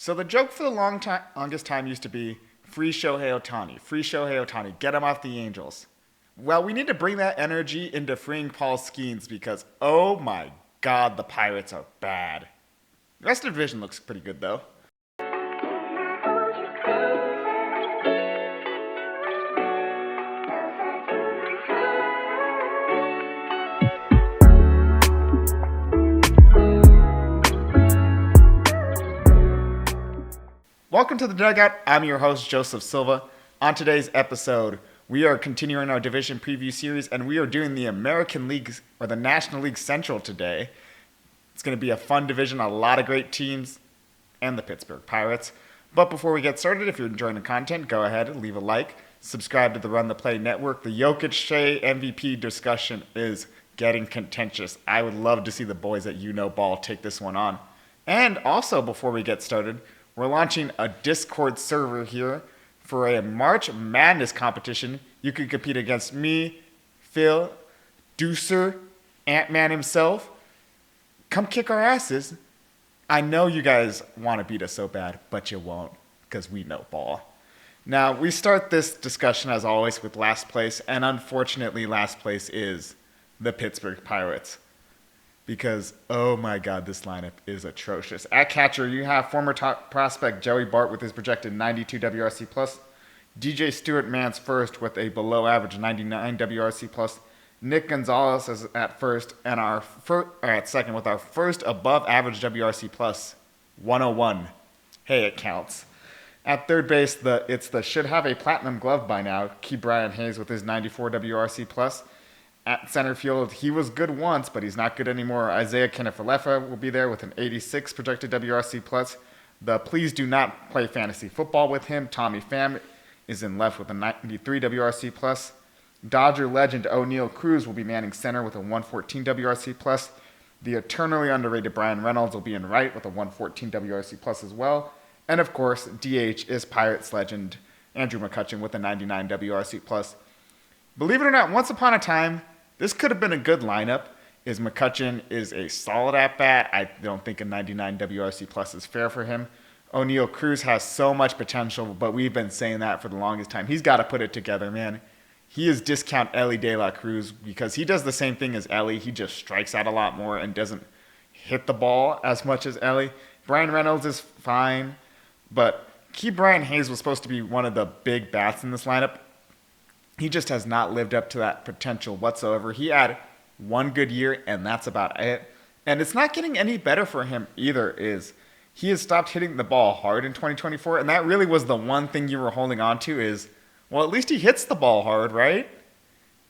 So the joke for the longest time used to be free Shohei Ohtani, free Shohei Ohtani, get him off the Angels. Well, we need to bring that energy into freeing Paul Skeens because, oh my God, the Pirates are bad. The rest of the division looks pretty good though. Welcome to the Dugout. I'm your host, Joseph Silva. On today's episode, we are continuing our division preview series, and we are doing the American League, or the National League Central today. It's going to be a fun division, a lot of great teams, and the Pittsburgh Pirates. But before we get started, if you're enjoying the content, go ahead and leave a like. Subscribe to the Run the Play Network. The Jokic Shea MVP discussion is getting contentious. I would love to see the boys at You Know Ball take this one on. And also, before we get started, we're launching a Discord server here for a March Madness competition. You can compete against me, Phil, Deucer, Ant-Man himself. Come kick our asses. I know you guys want to beat us so bad, but you won't, because we know ball. Now, we start this discussion, as always, with last place, and unfortunately, last place is the Pittsburgh Pirates. Because, oh my God, this lineup is atrocious. At catcher, you have former top prospect Joey Bart with his projected 92 WRC+, DJ Stewart Mans first with a below-average 99 WRC+, Nick Gonzalez is at first, and at second with our first above-average WRC+, 101. Hey, it counts. At third base, it's the should have a platinum glove by now, Ke'Bryan Hayes with his 94 WRC+, At center field, he was good once, but he's not good anymore. Isaiah Kiner-Falefa will be there with an 86 projected WRC+. The Please Do Not Play Fantasy Football with him, Tommy Pham, is in left with a 93 WRC+. Dodger legend O'Neal Cruz will be manning center with a 114 WRC+. The eternally underrated Brian Reynolds will be in right with a 114 WRC+ as well. And of course, DH is Pirates legend Andrew McCutchen with a 99 WRC+. Believe it or not, once upon a time, this could have been a good lineup. McCutchen is a solid at-bat. I don't think a 99 WRC+ is fair for him. O'Neal Cruz has so much potential, but we've been saying that for the longest time. He's got to put it together, man. He is discount Elly De La Cruz because he does the same thing as Elly. He just strikes out a lot more and doesn't hit the ball as much as Elly. Brian Reynolds is fine, but Ke'Bryan Hayes was supposed to be one of the big bats in this lineup. He just has not lived up to that potential whatsoever. He had one good year, and that's about it. And it's not getting any better for him either. He has stopped hitting the ball hard in 2024, and that really was the one thing you were holding on to is, well, at least he hits the ball hard, right?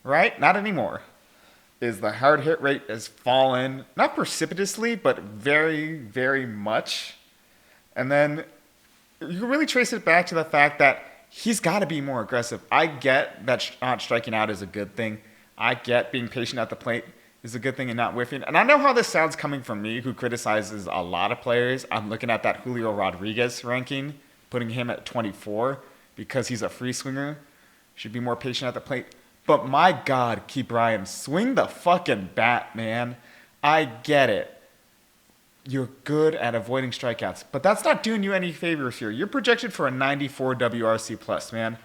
Right? Not anymore. The hard hit rate has fallen, not precipitously, but very, very much. And then you can really trace it back to the fact that he's got to be more aggressive. I get that not striking out is a good thing. I get being patient at the plate is a good thing and not whiffing. And I know how this sounds coming from me, who criticizes a lot of players. I'm looking at that Julio Rodriguez ranking, putting him at 24 because he's a free swinger. Should be more patient at the plate. But my God, Ke'Bryan, swing the fucking bat, man. I get it. You're good at avoiding strikeouts, but that's not doing you any favors here. You're projected for a 94 WRC+, man.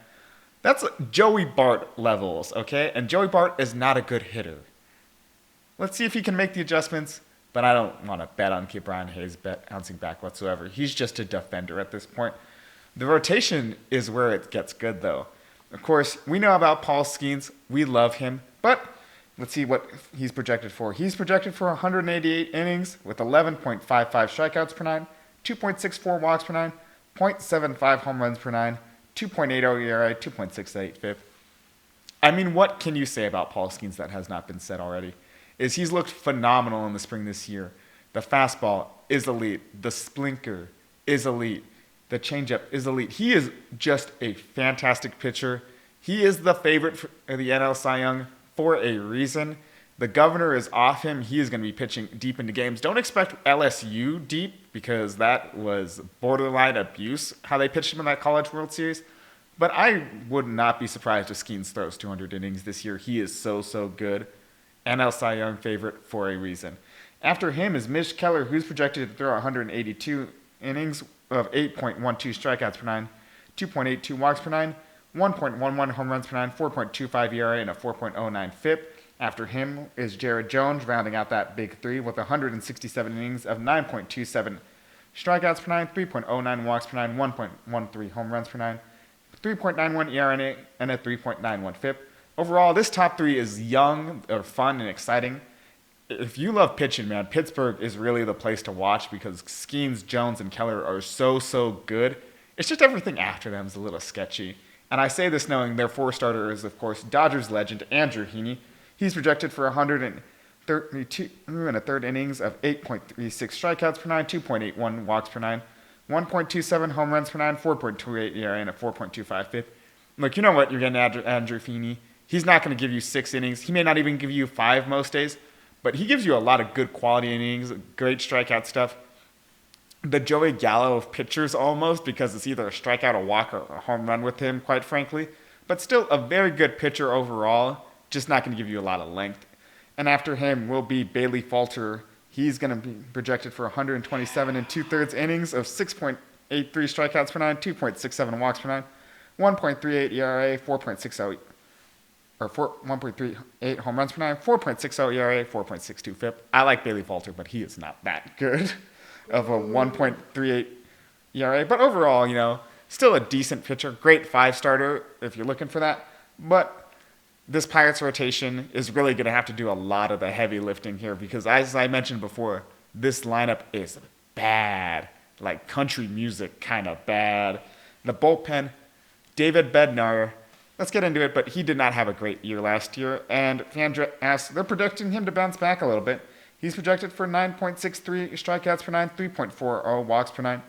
That's Joey Bart levels, okay? And Joey Bart is not a good hitter. Let's see if he can make the adjustments, but I don't want to bet on Ke'Bryan Hayes bouncing back whatsoever. He's just a defender at this point. The rotation is where it gets good, though. Of course, we know about Paul Skeens. We love him, but let's see what he's projected for. He's projected for 188 innings with 11.55 strikeouts per nine, 2.64 walks per nine, 0.75 home runs per nine, 2.80 ERA, 2.68 FIP. I mean, what can you say about Paul Skeens that has not been said already? He's looked phenomenal in the spring this year. The fastball is elite. The splinter is elite. The changeup is elite. He is just a fantastic pitcher. He is the favorite for the NL Cy Young for a reason. The governor is off him. He is going to be pitching deep into games. Don't expect LSU deep because that was borderline abuse, how they pitched him in that College World Series. But I would not be surprised if Skeens throws 200 innings this year. He is so, so good. NL Cy Young favorite for a reason. After him is Mitch Keller, who's projected to throw 182 innings of 8.12 strikeouts per nine, 2.82 walks per nine, 1.11 home runs per nine, 4.25 ERA, and a 4.09 FIP. After him is Jared Jones, rounding out that big three with 167 innings of 9.27 strikeouts per nine, 3.09 walks per nine, 1.13 home runs per nine, 3.91 ERA, and a 3.91 FIP. Overall, this top three is young, or fun, and exciting. If you love pitching, man, Pittsburgh is really the place to watch because Skeens, Jones, and Keller are so good. It's just everything after them is a little sketchy. And I say this knowing their four-starter is, of course, Dodgers legend Andrew Heaney. He's projected for 132 and a third innings of 8.36 strikeouts per nine, 2.81 walks per nine, 1.27 home runs per nine, 4.28 ERA, and a 4.25 FIP. Look, you know what you're getting Andrew Heaney. He's not going to give you 6 innings. He may not even give you 5 most days, but he gives you a lot of good quality innings, great strikeout stuff. The Joey Gallo of pitchers almost, because it's either a strikeout, a walk, or a home run with him, quite frankly. But still a very good pitcher overall, just not going to give you a lot of length. And after him will be Bailey Falter. He's going to be projected for 127 and 2/3 innings of 6.83 strikeouts per nine, 2.67 walks per nine, 1.38 ERA, 1.38 home runs per nine, 4.60 ERA, 4.62 FIP. I like Bailey Falter, but he is not that good of a 1.38 ERA. But overall, still a decent pitcher. Great 5-starter if you're looking for that. But this Pirates rotation is really going to have to do a lot of the heavy lifting here because, as I mentioned before, this lineup is bad. Like country music kind of bad. The bullpen, David Bednar, let's get into it, but he did not have a great year last year. And Fandra asks, they're predicting him to bounce back a little bit. He's projected for 9.63 strikeouts per nine, 3.40 walks per nine,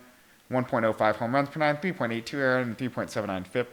1.05 home runs per nine, 3.82 ERA, and 3.79 FIP.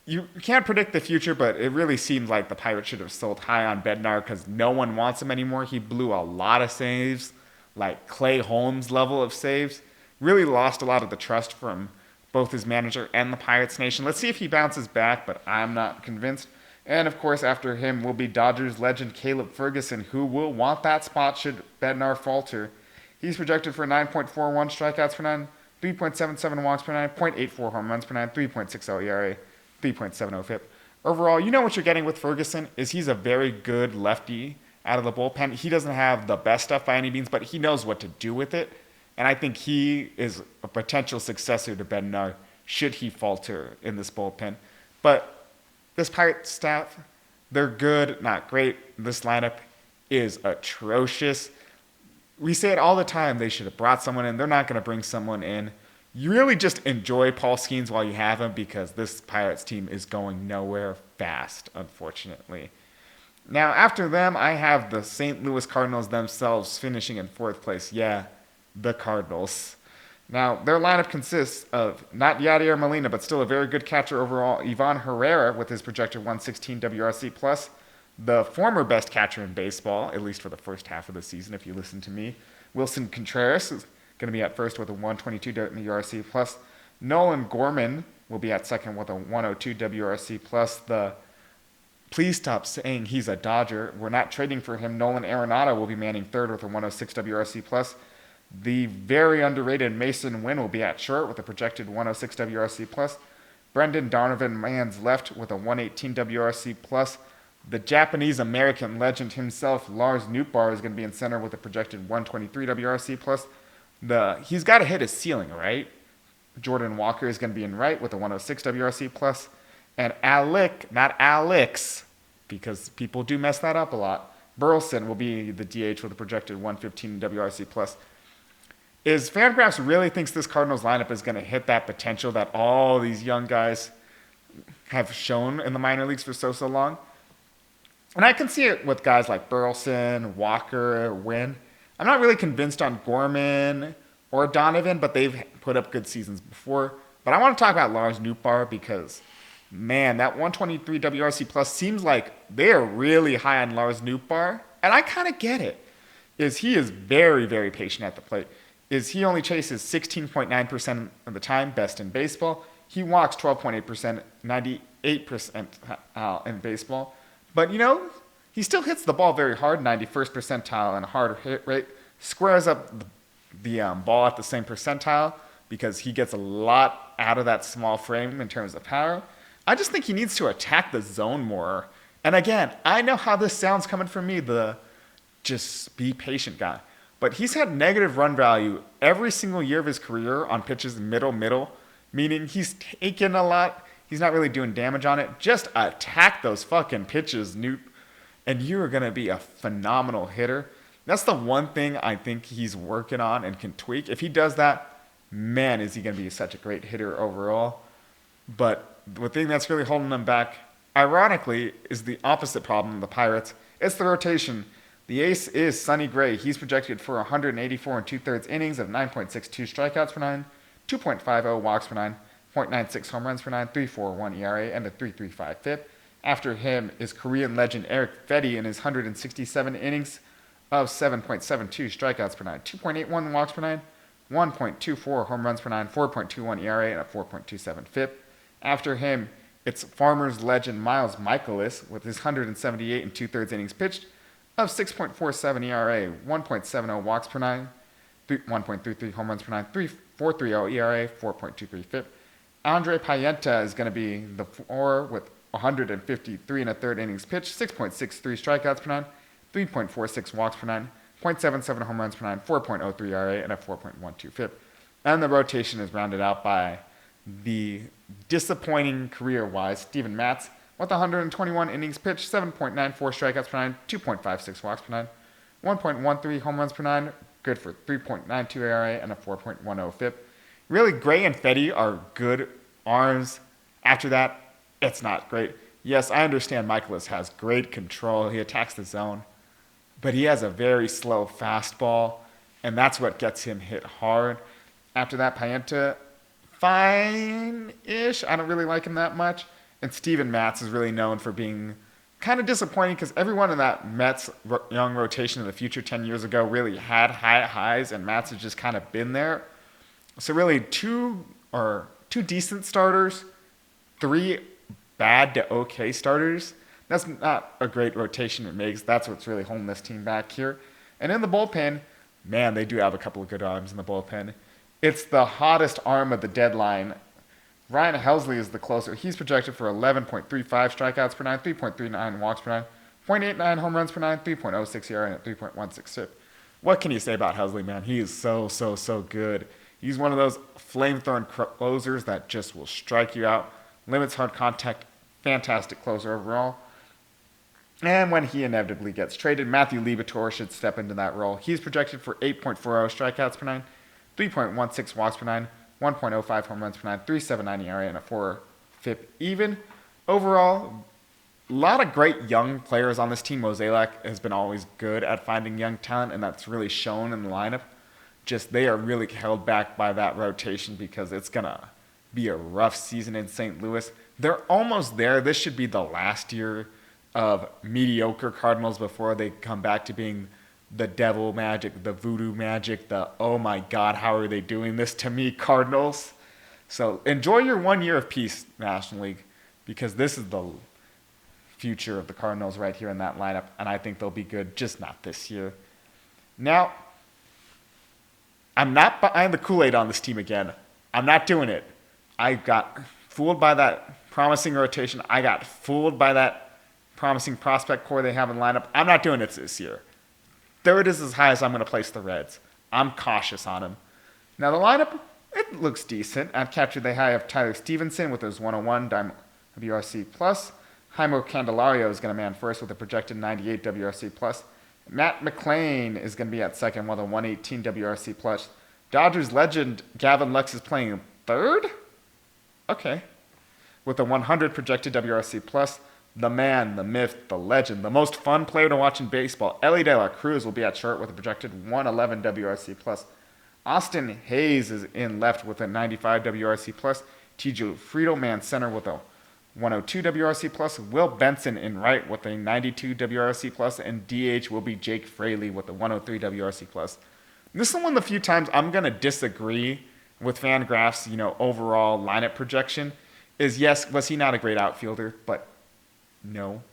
You can't predict the future, but it really seems like the Pirates should have sold high on Bednar because no one wants him anymore. He blew a lot of saves, like Clay Holmes level of saves. Really lost a lot of the trust from both his manager and the Pirates Nation. Let's see if he bounces back, but I'm not convinced. And, of course, after him will be Dodgers legend Caleb Ferguson, who will want that spot should Bednar falter. He's projected for 9.41 strikeouts per nine, 3.77 walks per nine, 0.84 home runs per nine, 3.60 ERA, 3.70 FIP. Overall, you know what you're getting with Ferguson is he's a very good lefty out of the bullpen. He doesn't have the best stuff by any means, but he knows what to do with it. And I think he is a potential successor to Bednar should he falter in this bullpen. But this Pirates staff, they're good, not great. This lineup is atrocious. We say it all the time. They should have brought someone in. They're not going to bring someone in. You really just enjoy Paul Skeens while you have him because this Pirates team is going nowhere fast, unfortunately. Now, after them, I have the St. Louis Cardinals themselves finishing in 4th place. Yeah, the Cardinals. Now, their lineup consists of not Yadier Molina, but still a very good catcher overall, Ivan Herrera with his projected 116 WRC+, the former best catcher in baseball, at least for the first half of the season, if you listen to me. Wilson Contreras is going to be at first with a 122 WRC+. Nolan Gorman will be at second with a 102 WRC+. Please stop saying he's a Dodger. We're not trading for him. Nolan Arenado will be manning third with a 106 WRC+. The very underrated Mason Wynn will be at short with a projected 106 WRC+. Brendan Donovan mans left with a 118 WRC+. The Japanese-American legend himself, Lars Nootbaar, is going to be in center with a projected 123 WRC+. He's got to hit his ceiling, right? Jordan Walker is going to be in right with a 106 WRC+. And Alec, not Alex, because people do mess that up a lot, Burleson will be the DH with a projected 115 WRC+. Is Fangraphs really thinks this Cardinals lineup is going to hit that potential that all these young guys have shown in the minor leagues for so long? And I can see it with guys like Burleson, Walker, Wynn. I'm not really convinced on Gorman or Donovan, but they've put up good seasons before. But I want to talk about Lars Nootbaar because, man, that 123 WRC+ seems like they are really high on Lars Nootbaar. And I kind of get it. He is very, very patient at the plate. He only chases 16.9% of the time, best in baseball. He walks 12.8%, 98% in baseball. But, he still hits the ball very hard, 91st percentile and hard hit rate. Squares up the ball at the same percentile because he gets a lot out of that small frame in terms of power. I just think he needs to attack the zone more. And again, I know how this sounds coming from me, the just be patient guy. But he's had negative run value every single year of his career on pitches middle, meaning he's taken a lot. He's not really doing damage on it. Just attack those fucking pitches, Newt, and you're going to be a phenomenal hitter. That's the one thing I think he's working on and can tweak. If he does that, man, is he going to be such a great hitter overall. But the thing that's really holding them back, ironically, is the opposite problem of the Pirates. It's the rotation. The ace is Sonny Gray. He's projected for 184 and 2/3 innings of 9.62 strikeouts per nine, 2.50 walks per nine, 0.96 home runs per nine, 3.41 ERA, and a 3.35 FIP. After him is Korean legend Eric Fedde in his 167 innings of 7.72 strikeouts per nine, 2.81 walks per nine, 1.24 home runs per nine, 4.21 ERA, and a 4.27 FIP. After him, it's Farmers legend Miles Michaelis with his 178 and 2/3 innings pitched of 6.47 ERA, 1.70 walks per nine, 1.33 home runs per nine, 4.30 ERA, 4.23 FIP. Andre Payenta is going to be the 4 with 153 and a third innings pitched, 6.63 strikeouts per nine, 3.46 walks per nine, 0.77 home runs per nine, 4.03 ERA, and a 4.12 FIP. And the rotation is rounded out by the disappointing career-wise Steven Matz with 121 innings pitched, 7.94 strikeouts per nine, 2.56 walks per nine, 1.13 home runs per nine, good for 3.92 ERA, and a 4.10 FIP. Really, Gray and Fedde are good arms. After that, it's not great. Yes, I understand Michaelis has great control. He attacks the zone. But he has a very slow fastball, and that's what gets him hit hard. After that, Payenta, fine-ish. I don't really like him that much. And Steven Matz is really known for being kind of disappointing because everyone in that Mets young rotation in the future 10 years ago really had high highs, and Matz has just kind of been there. So really, two decent starters, 3 bad to okay starters. That's not a great rotation it makes. That's what's really holding this team back here. And in the bullpen, man, they do have a couple of good arms in the bullpen. It's the hottest arm of the deadline. Ryan Helsley is the closer. He's projected for 11.35 strikeouts per nine, 3.39 walks per nine, 0.89 home runs per nine, 3.06 ERA, and a 3.16 FIP. What can you say about Helsley, man? He is so good. He's one of those flame-throwing closers that just will strike you out, limits hard contact, fantastic closer overall. And when he inevitably gets traded, Matthew Liberatore should step into that role. He's projected for 8.40 strikeouts per nine, 3.16 walks per nine, 1.05 home runs per nine, 3.79 ERA, and a 4 FIP even. Overall, a lot of great young players on this team. Mozeliak has been always good at finding young talent, and that's really shown in the lineup. Just they are really held back by that rotation because it's going to be a rough season in St. Louis. They're almost there. This should be the last year of mediocre Cardinals before they come back to being the devil magic, the voodoo magic, the oh my God, how are they doing this to me, Cardinals? So enjoy your 1 year of peace, National League, because this is the future of the Cardinals right here in that lineup, and I think they'll be good, just not this year. Now, I'm not buying the Kool-Aid on this team again. I'm not doing it. I got fooled by that promising rotation. I got fooled by that promising prospect core they have in the lineup. I'm not doing it this year. Third is as high as I'm going to place the Reds. I'm cautious on them. Now the lineup, it looks decent. I've captured the high of Tyler Stevenson with his 101 WRC+. Jaime Candelario is going to man first with a projected 98 WRC+. Matt McClain is going to be at second with a 118 WRC+. Dodgers legend Gavin Lux is playing third? Okay. With a 100 projected WRC+. The man, the myth, the legend, the most fun player to watch in baseball, Ellie De La Cruz will be at short with a projected 111 WRC+. Austin Hayes is in left with a 95 WRC+. T.J. Friedelman center with a 102 WRC+. Will Benson in right with a 92 WRC+. And DH will be Jake Fraley with a 103 WRC+. This is one of the few times I'm going to disagree with Fangraph's, overall lineup projection. Is yes, was he not a great outfielder? But no.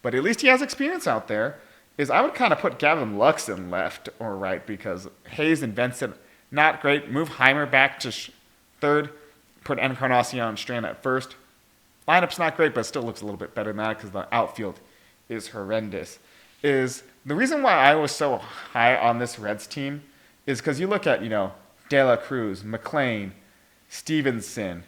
But at least he has experience out there. is I would kind of put Gavin Lux in left or right because Hayes and Vincent, not great. Move Heimer back to third. Put Encarnacion Strand at first. Lineup's not great, but still looks a little bit better than that because the outfield is horrendous. Is the reason why I was so high on this Reds team is because you look at, De La Cruz, McLean, Stevenson,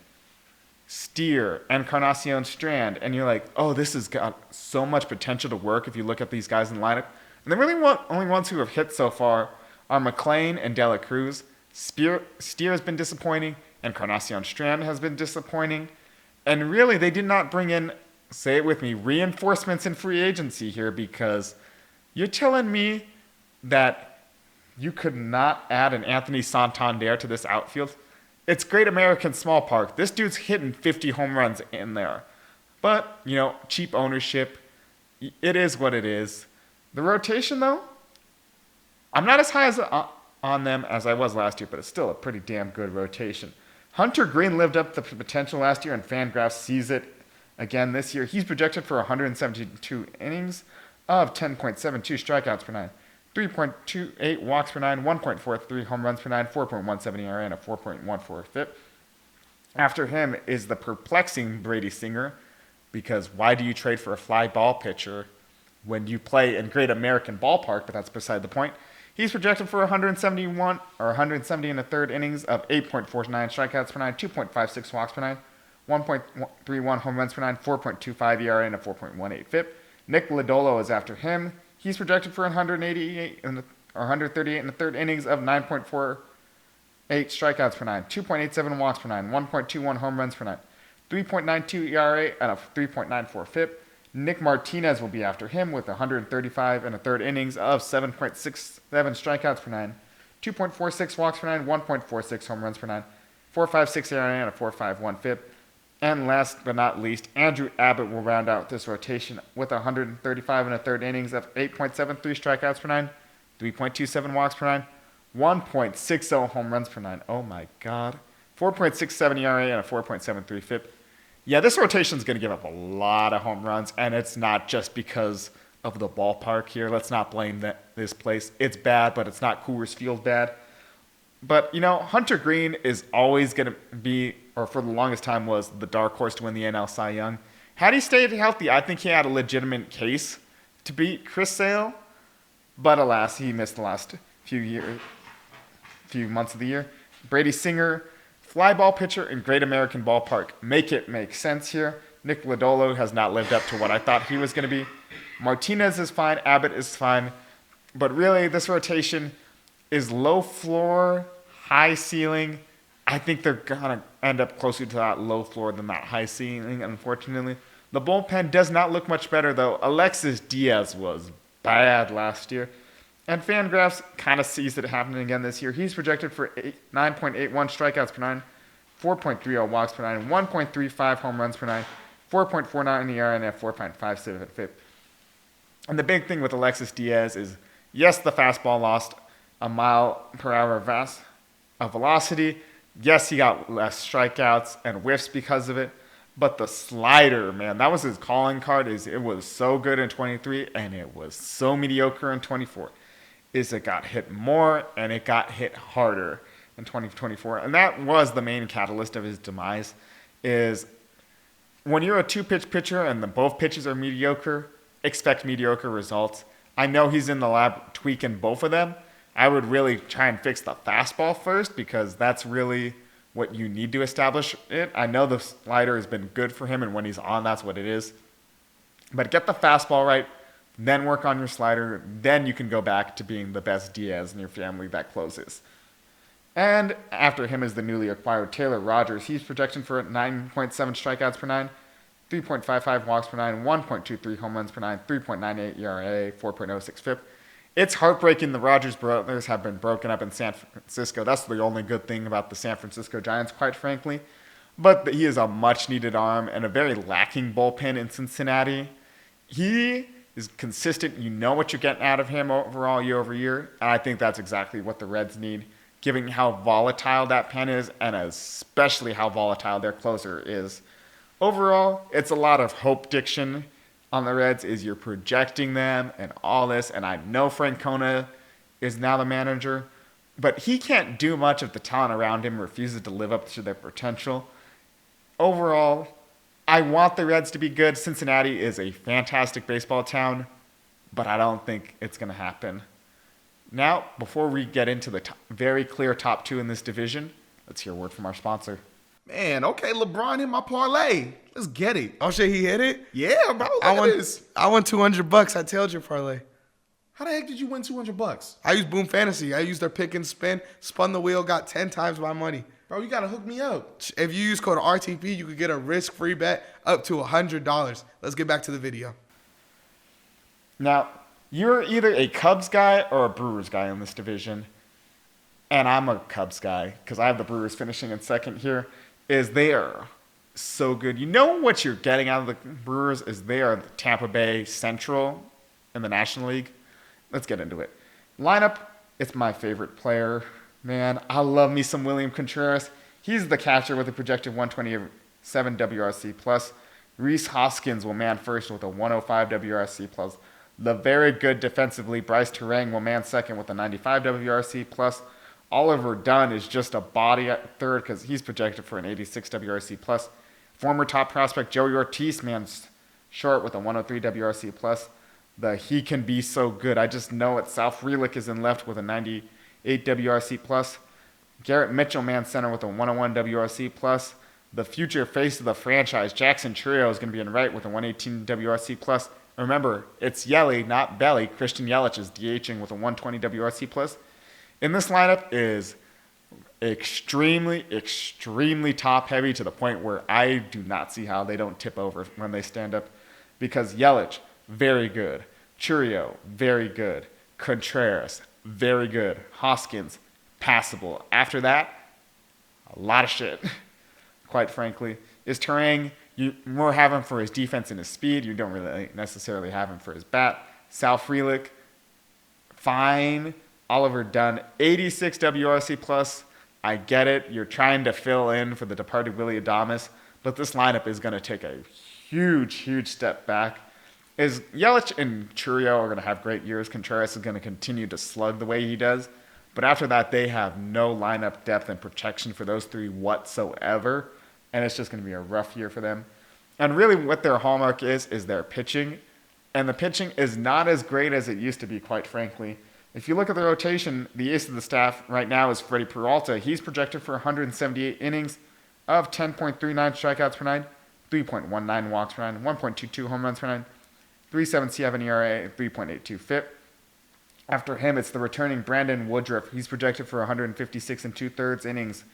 Steer, Encarnacion Strand, and you're like, oh, this has got so much potential to work if you look at these guys in the lineup. And the only ones who have hit so far are McLean and De La Cruz. Steer has been disappointing, Encarnacion Strand has been disappointing, and really they did not bring in, say it with me, reinforcements in free agency here because you're telling me that you could not add an Anthony Santander to this outfield? It's Great American Small Park. This dude's hitting 50 home runs in there. But, cheap ownership. It is what it is. The rotation, though, I'm not as high on them as I was last year, but it's still a pretty damn good rotation. Hunter Green lived up to the potential last year, and Fangraphs sees it again this year. He's projected for 172 innings of 10.72 strikeouts per nine. 3.28 walks per nine, 1.43 home runs per nine, 4.17 ERA, and a 4.14 FIP. After him is the perplexing Brady Singer, because why do you trade for a fly ball pitcher when you play in Great American Ballpark? But that's beside the point. He's projected for 170 in the third innings of 8.49 strikeouts per nine, 2.56 walks per nine, 1.31 home runs per nine, 4.25 ERA, and a 4.18 FIP. Nick Lodolo is after him. He's projected for 138 in the third innings of 9.48 strikeouts per nine, 2.87 walks per nine, 1.21 home runs per nine, 3.92 ERA, and a 3.94 FIP. Nick Martinez will be after him with 135 in the third innings of 7.67 strikeouts per nine, 2.46 walks per nine, 1.46 home runs per nine, 4.56 ERA, and a 4.51 FIP. And last but not least, Andrew Abbott will round out this rotation with 135 in the third innings of 8.73 strikeouts per nine, 3.27 walks per nine, 1.60 home runs per nine. Oh my God. 4.67 ERA and a 4.73 FIP. Yeah, this rotation is going to give up a lot of home runs, and it's not just because of the ballpark here. Let's not blame this place. It's bad, but it's not Coors Field bad. But, Hunter Green is always going to be, or for the longest time was, the dark horse to win the NL Cy Young. Had he stayed healthy, I think he had a legitimate case to beat Chris Sale. But alas, he missed the last few months of the year. Brady Singer, fly ball pitcher in Great American Ballpark. Make it make sense here. Nick Lodolo has not lived up to what I thought he was going to be. Martinez is fine. Abbott is fine. But really, this rotation is low floor, high ceiling. I think they're going to end up closer to that low floor than that high ceiling, unfortunately. The bullpen does not look much better, though. Alexis Diaz was bad last year. And Fangraphs kind of sees it happening again this year. He's projected for 9.81 strikeouts per nine, 4.30 walks per nine, 1.35 home runs per nine, 4.49 ERA, and a 4.57 FIP. And the big thing with Alexis Diaz is, yes, the fastball lost a mile per hour of velocity. Yes, he got less strikeouts and whiffs because of it. But the slider, man, that was his calling card. It was so good in 23, and it was so mediocre in 24. It got hit more, and it got hit harder in 2024. And that was the main catalyst of his demise, is when you're a two-pitch pitcher and both pitches are mediocre, expect mediocre results. I know he's in the lab tweaking both of them. I would really try and fix the fastball first because that's really what you need to establish it. I know the slider has been good for him, and when he's on, that's what it is. But get the fastball right, then work on your slider. Then you can go back to being the best Diaz in your family that closes. And after him is the newly acquired Taylor Rogers. He's projected for 9.7 strikeouts per nine, 3.55 walks per nine, 1.23 home runs per nine, 3.98 ERA, 4.06 FIP. It's heartbreaking the Rogers brothers have been broken up in San Francisco. That's the only good thing about the San Francisco Giants, quite frankly. But he is a much-needed arm and a very lacking bullpen in Cincinnati. He is consistent. You know what you're getting out of him overall year over year. And I think that's exactly what the Reds need, given how volatile that pen is and especially how volatile their closer is. Overall, it's a lot of hope diction on the Reds is you're projecting them and all this. And I know Francona is now the manager, but he can't do much if the talent around him refuses to live up to their potential. Overall, I want the Reds to be good. Cincinnati is a fantastic baseball town, but I don't think it's going to happen. Now, before we get into the very clear top two in this division, let's hear a word from our sponsor. Man, okay, LeBron hit my parlay. Let's get it. Oh shit, he hit it? Yeah, bro. Look at this. I won $200. I tailed your parlay. How the heck did you win $200? I used Boom Fantasy. I used their pick and spin, spun the wheel, got 10 times my money. Bro, you gotta hook me up. If you use code RTP, you could get a risk-free bet up to $100. Let's get back to the video. Now, you're either a Cubs guy or a Brewers guy in this division. And I'm a Cubs guy because I have the Brewers finishing in second here. They are so good. You know what you're getting out of the Brewers is they are the Tampa Bay Central in the National League. Let's get into it. Lineup, it's my favorite player. Man, I love me some William Contreras. He's the catcher with a projected 127 WRC plus. Rhys Hoskins will man first with a 105 WRC plus. The very good defensively, Bryce Terang will man second with a 95 WRC plus. Oliver Dunn is just a body at third because he's projected for an 86 WRC plus. Former top prospect Joey Ortiz mans short with a 103 WRC plus. He can be so good. I just know it. Sal Frelick is in left with a 98 WRC plus. Garrett Mitchell man center with a 101 WRC plus. The future face of the franchise, Jackson Trio, is going to be in right with a 118 WRC plus. Remember, it's Yelly, not Belly. Christian Yelich is DHing with a 120 WRC plus. In this lineup is extremely, extremely top-heavy to the point where I do not see how they don't tip over when they stand up. Because Yelich, very good. Churio, very good. Contreras, very good. Hoskins, passable. After that, a lot of shit, quite frankly. Is Terang, you more have him for his defense and his speed. You don't really necessarily have him for his bat. Sal Frelick, fine. Oliver Dunn, 86 WRC plus. I get it. You're trying to fill in for the departed Willy Adames, but this lineup is going to take a huge, huge step back. Yelich and Churio are going to have great years. Contreras is going to continue to slug the way he does, but after that, they have no lineup depth and protection for those three whatsoever, and it's just going to be a rough year for them. And really what their hallmark is their pitching, and the pitching is not as great as it used to be, quite frankly. If you look at the rotation, the ace of the staff right now is Freddie Peralta. He's projected for 178 innings of 10.39 strikeouts per nine, 3.19 walks per nine, 1.22 home runs per nine, 3.77 ERA, 3.82 FIP. After him, it's the returning Brandon Woodruff. He's projected for 156 and 2/3 innings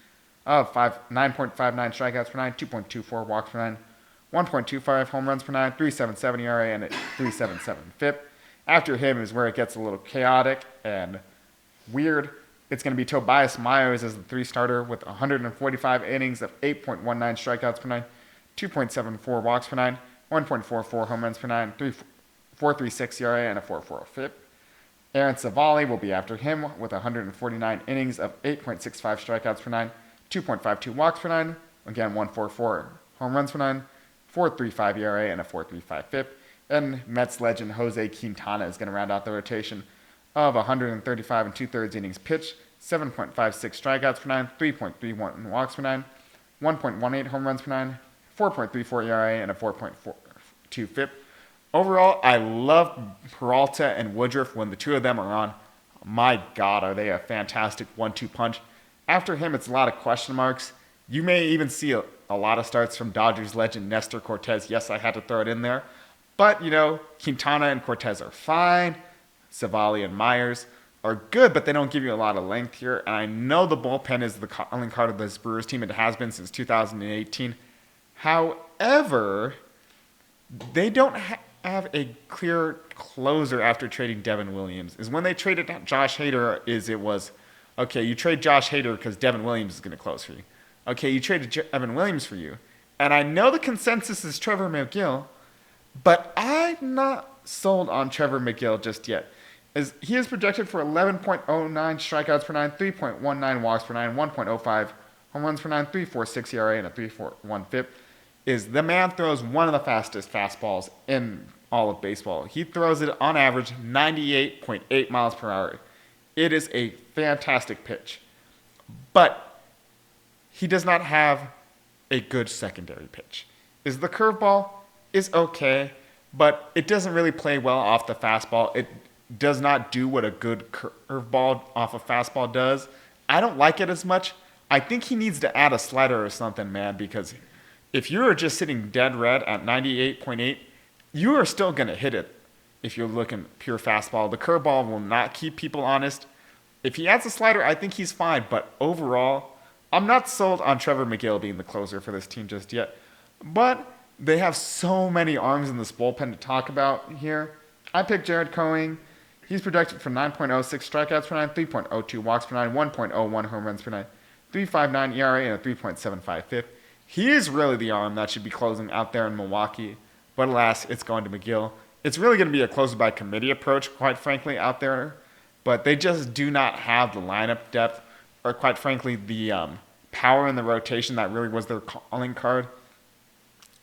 of 9.59 strikeouts per nine, 2.24 walks per nine, 1.25 home runs per nine, 3.77 ERA, and a 3.77 FIP. After him is where it gets a little chaotic and weird. It's going to be Tobias Myers as the three starter with 145 innings of 8.19 strikeouts per nine, 2.74 walks per nine, 1.44 home runs per nine, 4.36 ERA, and a 4.40 FIP. Aaron Savali will be after him with 149 innings of 8.65 strikeouts per nine, 2.52 walks per nine, again 1.44 home runs per nine, 4.35 ERA, and a 4.35 FIP. And Mets legend Jose Quintana is going to round out the rotation of 135 and 2/3 innings pitched, 7.56 strikeouts per nine, 3.31 walks per nine, 1.18 home runs per nine, 4.34 ERA, and a 4.42 FIP. Overall, I love Peralta and Woodruff when the two of them are on. My God, are they a fantastic 1-2 punch. After him, it's a lot of question marks. You may even see a lot of starts from Dodgers legend Nestor Cortez. Yes, I had to throw it in there. But, Quintana and Cortez are fine. Savali and Myers are good, but they don't give you a lot of length here. And I know the bullpen is the calling card of this Brewers team. It has been since 2018. However, they don't have a clear closer after trading Devin Williams. Is when they traded Josh Hader, okay, you trade Josh Hader because Devin Williams is going to close for you. Okay, you traded Devin Williams for you. And I know the consensus is Trevor McGill, but I'm not sold on Trevor McGill just yet. He is projected for 11.09 strikeouts per nine, 3.19 walks per nine, 1.05 home runs per nine, 3.46 ERA, and a 3.41 FIP. The man throws one of the fastest fastballs in all of baseball. He throws it on average 98.8 miles per hour. It is a fantastic pitch. But he does not have a good secondary pitch. The curveball is okay, but it doesn't really play well off the fastball. It does not do what a good curveball off a fastball does. I don't like it as much. I think he needs to add a slider or something, man, because if you're just sitting dead red at 98.8, you are still going to hit it if you're looking pure fastball. The curveball will not keep people honest. If he adds a slider, I think he's fine. But overall, I'm not sold on Trevor McGill being the closer for this team just yet. But they have so many arms in this bullpen to talk about here. I picked Jared Coing. He's projected for 9.06 strikeouts per nine, 3.02 walks per nine, 1.01 home runs per nine, 3.59 ERA, and a 3.75 FIP. He is really the arm that should be closing out there in Milwaukee. But alas, it's going to McGill. It's really going to be a closer by committee approach, quite frankly, out there. But they just do not have the lineup depth or, quite frankly, the power in the rotation that really was their calling card.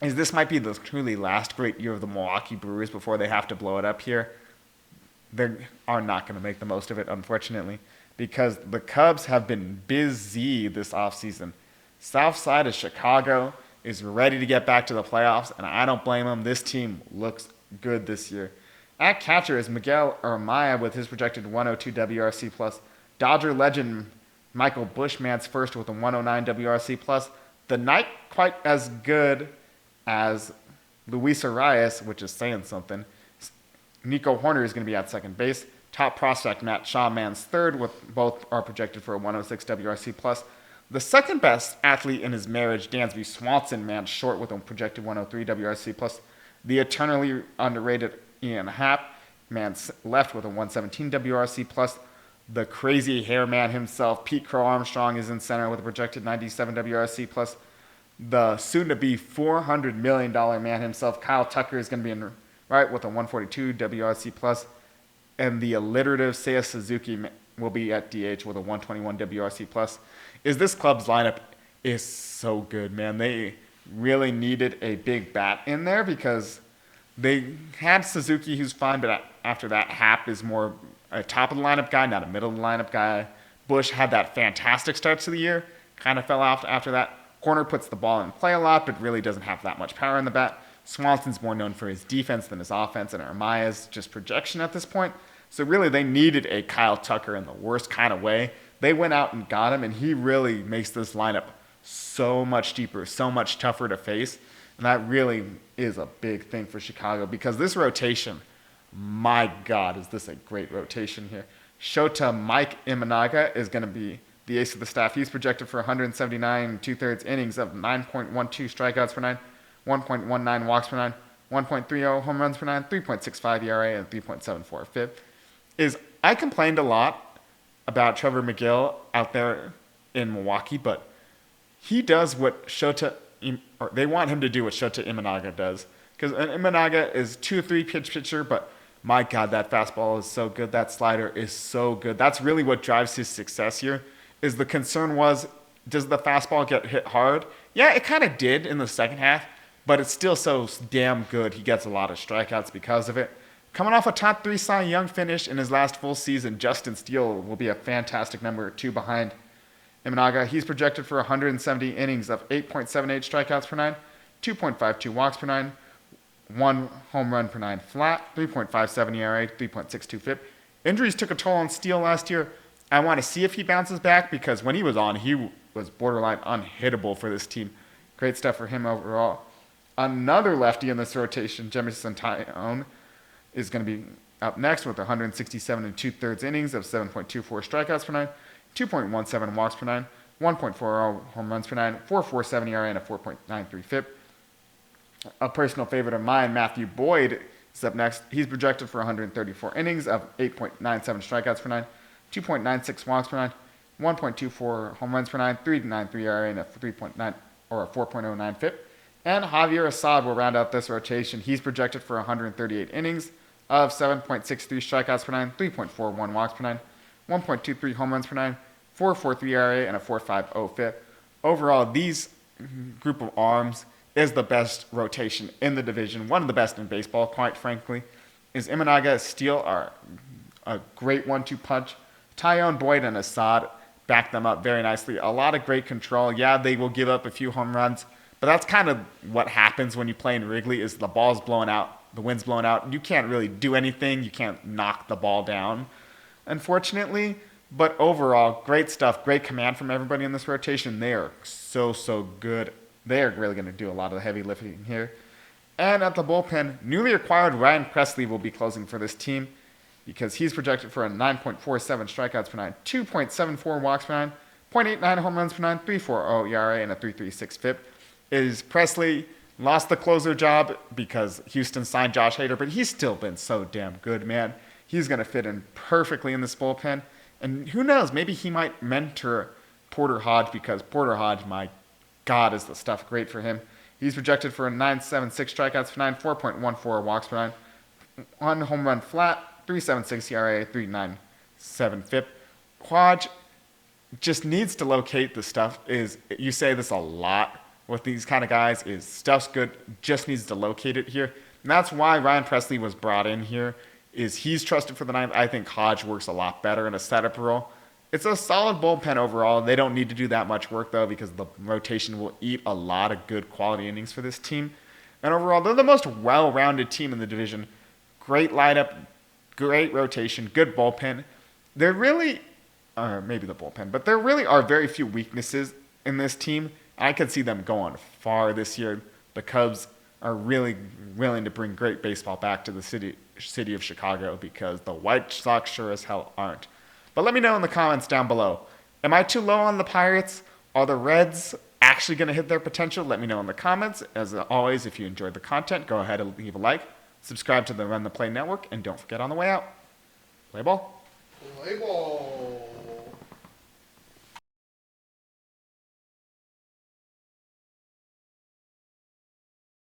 This might be the truly last great year of the Milwaukee Brewers before they have to blow it up here. They are not going to make the most of it, unfortunately, because the Cubs have been busy this offseason. South side of Chicago is ready to get back to the playoffs, and I don't blame them. This team looks good this year. At catcher is Miguel Amaya with his projected 102 WRC plus. Dodger legend Michael Bushman's first with a 109 WRC plus. The not quite as good as Luis Arias, which is saying something. Nico Horner is going to be at second base. Top prospect Matt Shawman's third, with both are projected for a 106 WRC plus. The second best athlete in his marriage, Dansby Swanson, man short with a projected 103 WRC plus. The eternally underrated Ian Happ, man left with a 117 WRC plus. The crazy hair man himself, Pete Crow Armstrong, is in center with a projected 97 WRC plus. The soon-to-be $400 million man himself, Kyle Tucker, is going to be in right with a 142 WRC plus. And the alliterative Seiya Suzuki will be at DH with a 121 WRC plus. This club's lineup is so good, man. They really needed a big bat in there because they had Suzuki, who's fine, but after that, Happ is more a top of the lineup guy, not a middle of the lineup guy. Bush had that fantastic start to the year, kind of fell off after that. Corner puts the ball in play a lot, but really doesn't have that much power in the bat. Swanson's more known for his defense than his offense, and Armaya's just projection at this point. So really, they needed a Kyle Tucker in the worst kind of way. They went out and got him, and he really makes this lineup so much deeper, so much tougher to face. And that really is a big thing for Chicago because this rotation, my God, is this a great rotation here. Shota Mike Imanaga is going to be the ace of the staff. He's projected for 179 2/3 innings of 9.12 strikeouts per nine, 1.19 walks per nine, 1.30 home runs per nine, 3.65 ERA, and 3.74 FIP. I complained a lot about Trevor McGill out there in Milwaukee, but he does what they want him to do what Shota Imanaga does. Because Imanaga is 2-3 pitch pitcher, but my God, that fastball is so good. That slider is so good. That's really what drives his success here. The concern was, does the fastball get hit hard? Yeah, it kind of did in the second half, but it's still so damn good. He gets a lot of strikeouts because of it. Coming off a top 3 Cy Young finish in his last full season, Justin Steele will be a fantastic number 2 behind Imanaga. He's projected for 170 innings of 8.78 strikeouts per nine, 2.52 walks per nine, 1 home run per nine flat, 3.57 ERA, 3.62 FIP. Injuries took a toll on Steele last year. I want to see if he bounces back because when he was on, he was borderline unhittable for this team. Great stuff for him overall. Another lefty in this rotation, Jemison Tyone, is going to be up next with 167 2/3 innings of 7.24 strikeouts per nine, 2.17 walks per nine, 1.40 home runs per nine, 4.47 ERA, and a 4.93 FIP. A personal favorite of mine, Matthew Boyd, is up next. He's projected for 134 innings of 8.97 strikeouts per nine, 2.96 walks per nine, 1.24 home runs per nine, 3.93 ERA, and a 3.9 or a 4.09 FIP. And Javier Assad will round out this rotation. He's projected for 138 innings of 7.63 strikeouts per nine, 3.41 walks per nine, 1.23 home runs per nine, 4.43 ERA, and a 4.50 FIP. Overall, these group of arms is the best rotation in the division, one of the best in baseball, quite frankly. Is Imanaga, Steele are a great 1-2 punch. Tyone, Boyd, and Assad back them up very nicely. A lot of great control. Yeah, they will give up a few home runs, but that's kind of what happens when you play in Wrigley is the ball's blowing out, the wind's blowing out. You can't really do anything. You can't knock the ball down, unfortunately. But overall, great stuff. Great command from everybody in this rotation. They are so good. They are really going to do a lot of the heavy lifting here. And at the bullpen, newly acquired Ryan Presley will be closing for this team because he's projected for a 9.47 strikeouts per nine, 2.74 walks per nine, 0.89 home runs per nine, 3.40 ERA, and a 3.36 FIP. Is Presley lost the closer job because Houston signed Josh Hader, but he's still been so damn good, man. He's going to fit in perfectly in this bullpen. And who knows, maybe he might mentor Porter Hodge because Porter Hodge, my God, is the stuff great for him. He's projected for a 9.76 strikeouts per nine, 4.14 walks per nine, 1 home run flat, 3.76 ERA, 3.97 FIP. Hodge just needs to locate the stuff. You say this a lot with these kind of guys, is stuff's good, just needs to locate it here. And that's why Ryan Presley was brought in here. Is he's trusted for the ninth. I think Hodge works a lot better in a setup role. It's a solid bullpen overall. They don't need to do that much work, though, because the rotation will eat a lot of good quality innings for this team. And overall, they're the most well-rounded team in the division. Great lineup, great rotation, good bullpen. There really, or maybe the bullpen, but there really are very few weaknesses in this team. I could see them going far this year. The Cubs are really willing to bring great baseball back to the city of Chicago because the White Sox sure as hell aren't. But let me know in the comments down below. Am I too low on the Pirates? Are the Reds actually going to hit their potential? Let me know in the comments. As always, if you enjoyed the content, go ahead and leave a like. Subscribe to the Run the Play Network. And don't forget on the way out, play ball. Play ball.